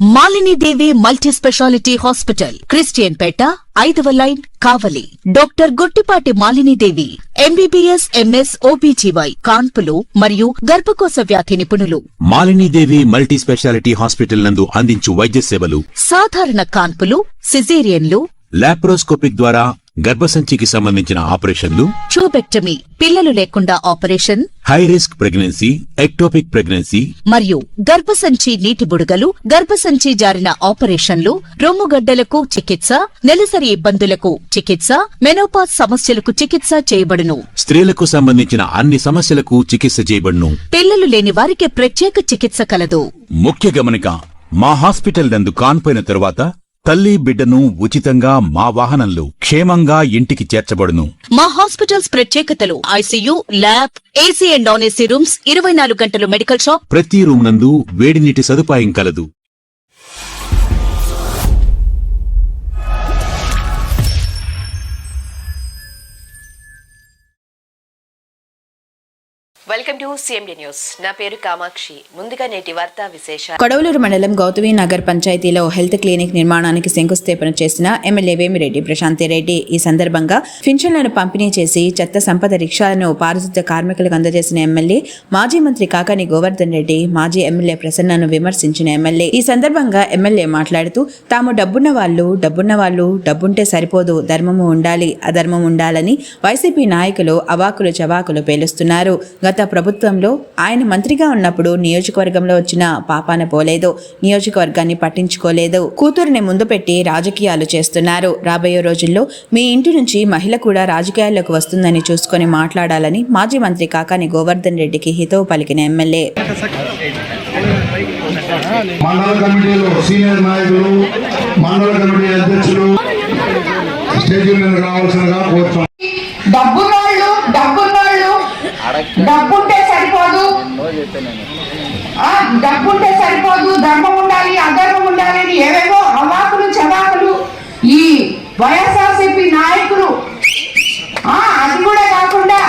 Malini Devi multi specialty hospital, Christian Peta, 5వ line, Kavali. Doctor Guttipati Malinidevi, MBBS, MS, OBGY, కాన్పులు మరియు గర్భకోశ వ్యాధి నిపుణులు. మాలినీదేవి మల్టీ స్పెషాలిటీ హాస్పిటల్ నందు అందించు వైద్య సేవలు: సాధారణ కాన్పులు, సిజేరియన్లు, లాప్రోస్కోపిక్ ద్వారా గర్భసంచికి సంబంధించిన ఆపరేషన్లు, ట్యూబెక్టమీ, పిల్లలు లేకుండా operation, high risk pregnancy, ectopic pregnancy మరియు గర్భసంచి నీటి బుడగలు, గర్భసంచి జారిన ఆపరేషన్లు, రొమ్ముగడ్డలకు చికిత్స, నెలసరి ఇబ్బందులకు చికిత్స, మెనోపాజ్ సమస్యలకు చికిత్స చేయబడును. స్త్రీలకు సంబంధించిన అన్ని సమస్యలకు చికిత్స చేయబడును. పిల్లలు లేని వారికి ప్రత్యేక చికిత్స కలదు. ముఖ్య గమనిక: మా హాస్పిటల్ నందు కాన్పోయిన తరువాత తల్లి బిడ్డను ఉచితంగా మా వాహనంలో క్షేమంగా ఇంటికి చేర్చబడును. మా హాస్పిటల్స్ ప్రత్యేకతలు: ICU, lab, AC and non AC rooms, 24 గంటలు మెడికల్ షాప్, ప్రతి రూమ్ నందు వేడి నీటి సదుపాయం కలదు. Welcome to CMD news. నా పేరు కామాక్షి. ముందుగా నేటి వార్తా విశేషాలు. కొడవలూరు మండలం గౌతమి నగర్ పంచాయతీలో హెల్త్ క్లినిక్ నిర్మాణానికి శంకుస్థాపన చేసిన ఎమ్మెల్యే వేమిరెడ్డి ప్రశాంతిరెడ్డి ఈ సందర్భంగా పింఛన్లను పంపిణీ చేసి చెత్త సంపద రిక్షాలను పారిశుద్ధ్య కార్మికులకు అందజేసిన ఎమ్మెల్యే, మాజీ మంత్రి కాకాని గోవర్ధన్ రెడ్డి, మాజీ ఎమ్మెల్యే ప్రసన్నను విమర్శించిన ఎమ్మెల్యే ఈ సందర్భంగా ఎమ్మెల్యే మాట్లాడుతూ, తాము డబ్బున్న వాళ్ళు డబ్బుంటే సరిపోదు, ధర్మము ఉండాలి, అధర్మం ఉండాలని వైసీపీ నాయకులు అవాకులు చవాకులు పేలుస్తున్నారు. గత ప్రభుత్వంలో ఆయన మంత్రిగా ఉన్నప్పుడు నియోజకవర్గంలో వచ్చిన పాపాన పోలేదు, నియోజకవర్గాన్ని పట్టించుకోలేదు, కూతురుని ముందు పెట్టి రాజకీయాలు చేస్తున్నారు. రాబోయే రోజుల్లో మీ ఇంటి నుంచి మహిళ కూడా రాజకీయాల్లోకి వస్తుందని చూసుకొని మాట్లాడాలని మాజీ మంత్రి కాకాని గోవర్ధన్ రెడ్డికి హితవు పలికిన ఎమ్మెల్యే మండల కమిటీలో సీనియర్ నాయకులు, మండల కమిటీ అధ్యక్షులు స్టేజ్ మీద రావాల్సిందిగా కోరుతున్నాం. డబ్బుంటే సరిపోదు, ధర్మం ఉండాలి, అధర్మం ఉండాలి అని ఏవేవో అవాకులు చవాకులు ఈ వైఎస్ఆర్సీపీ నాయకులు. అది కూడా కాకుండా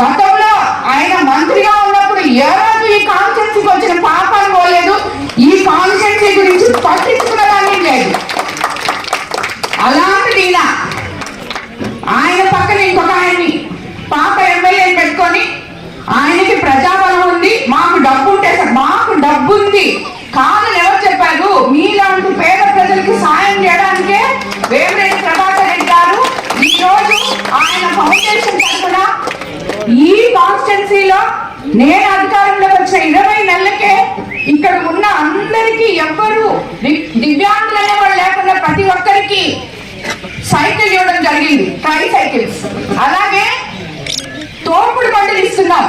గతంలో ఆయన మంత్రిగా ఉన్నప్పుడు ఏ రోజు ఈ కాన్స్టిట్యూన్సీకి వచ్చిన పాపాలు పోలేదు, ఈ కాన్స్టిట్యూన్సీ గురించి పట్టించుకున్నదాన్ని లేదు. అలాంటిది ఆయన పక్కన ఇంకొక ఆయన్ని పాప ఎమ్మెల్యేని పెట్టుకొని ఆయనకి ప్రజాబలం ఉంది, మాకు డబ్బు ఉంటే మాకు డబ్బు ఉంది కాదని ఎవరు చెప్పారు? మీలాంటి పేద ప్రజలకి సాయం చేయడానికే వేమిరెడ్డి ప్రభాకర్ రెడ్డి గారు ఈ రోజు ఆయన ఫౌండేషన్ తరఫున ఈ కాన్స్టిట్యున్సీలో నేను అధికారంలోకి వచ్చిన 20 నెలలకే ఇక్కడ ఉన్న అందరికీ ఎవ్వరు దివ్యాంగులు అనేవాళ్ళు లేకుండా ప్రతి ఒక్కరికి సైకిల్ ఇవ్వడం జరిగింది, ట్రై సైకిల్స్. అలాగే తోపుడు బండ్లు ఇస్తున్నాం.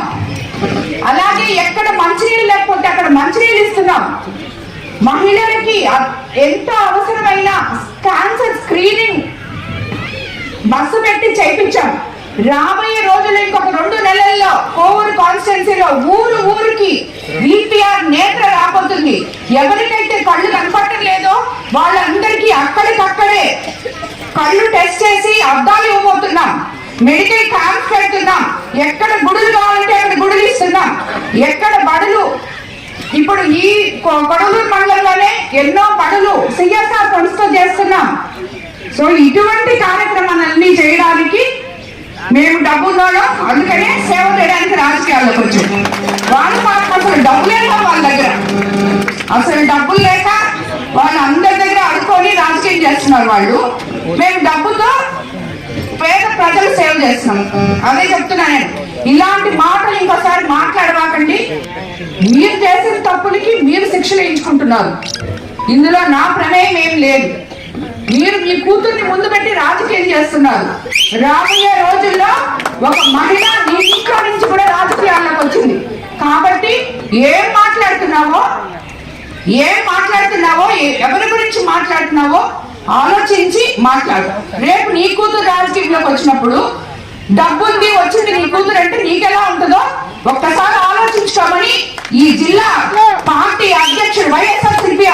అలాగే ఎక్కడ మంచినీళ్ళు లేకపోతే అక్కడ మంచినీళ్ళు ఇస్తున్నాం. మహిళలకి ఎంతో అవసరమైన క్యాన్సర్ స్క్రీనింగ్ బస్సు పెట్టి చేయించాం. రాబోయే రోజుల్లో ఇంకొక 2 నెలల్లో కోవూరు కాన్స్టిట్యున్సీలో ఊరికి VPR నేత్ర రాబోతుంది. ఎవరికైతే కళ్ళు కనపడటం లేదో వాళ్ళందరికీ అక్కడికక్కడే కళ్ళు టెస్ట్ చేసి అద్దాలు ఇవ్వబోతున్నాం. మెడికల్ క్యాంప్స్ పెడుతున్నాం. ఎక్కడ గుడులు కావాలంటే అక్కడ గుడులు ఇస్తున్నాం. ఎక్కడ బడులు, ఇప్పుడు ఈ కొడవలూరు మండలంలోనే ఎన్నో బడులు CSR ఫండ్స్ తో చేస్తున్నాం. సో ఇటువంటి కార్యక్రమాలన్నీ చేయడానికి మేము డబ్బుల్లోనో అందుకనే సేవ చేయడానికి రాజకీయాల్లోకి వచ్చాం. వాళ్ళు మాకు అసలు డబ్బు లేక వాళ్ళ దగ్గర అసలు డబ్బులు లేక వాళ్ళు అందరి దగ్గర అడుక్కొని రాజకీయం చేస్తున్నారు వాళ్ళు. మేము డబ్బుతో పేద ప్రజలు సేవ చేస్తున్నాం. అదే చెప్తున్నా నేను. ఇలాంటి మాటలు ఇంకోసారి మాట్లాడవాకండి. మీరు చేసిన తప్పులకి మీరు శిక్షలు వేయించుకుంటున్నారు. ఇందులో నా ప్రమేయం ఏం లేదు. మీరు మీ కూతుర్ని ముందు పెట్టి రాజకీయం చేస్తున్నారు. రాబోయే రోజుల్లో ఒక మహిళ నీ ఇంట్లో నుంచి కూడా రాజకీయాల్లోకి వచ్చింది కాబట్టి ఏం మాట్లాడుతున్నావో ఎవరి గురించి మాట్లాడుతున్నావో ఆలోచించి మాట్లాడు. రేపు నీ కూతురు రాజకీయంలోకి వచ్చినప్పుడు డబ్బుంది వచ్చింది నీ కూతురు అంటే నీకెలా ఉంటుందో ఒక్కసారి ఆలోచించుకోమని ఈ జిల్లా పార్టీ అధ్యక్షుడు వైఎస్ఆర్సీపీ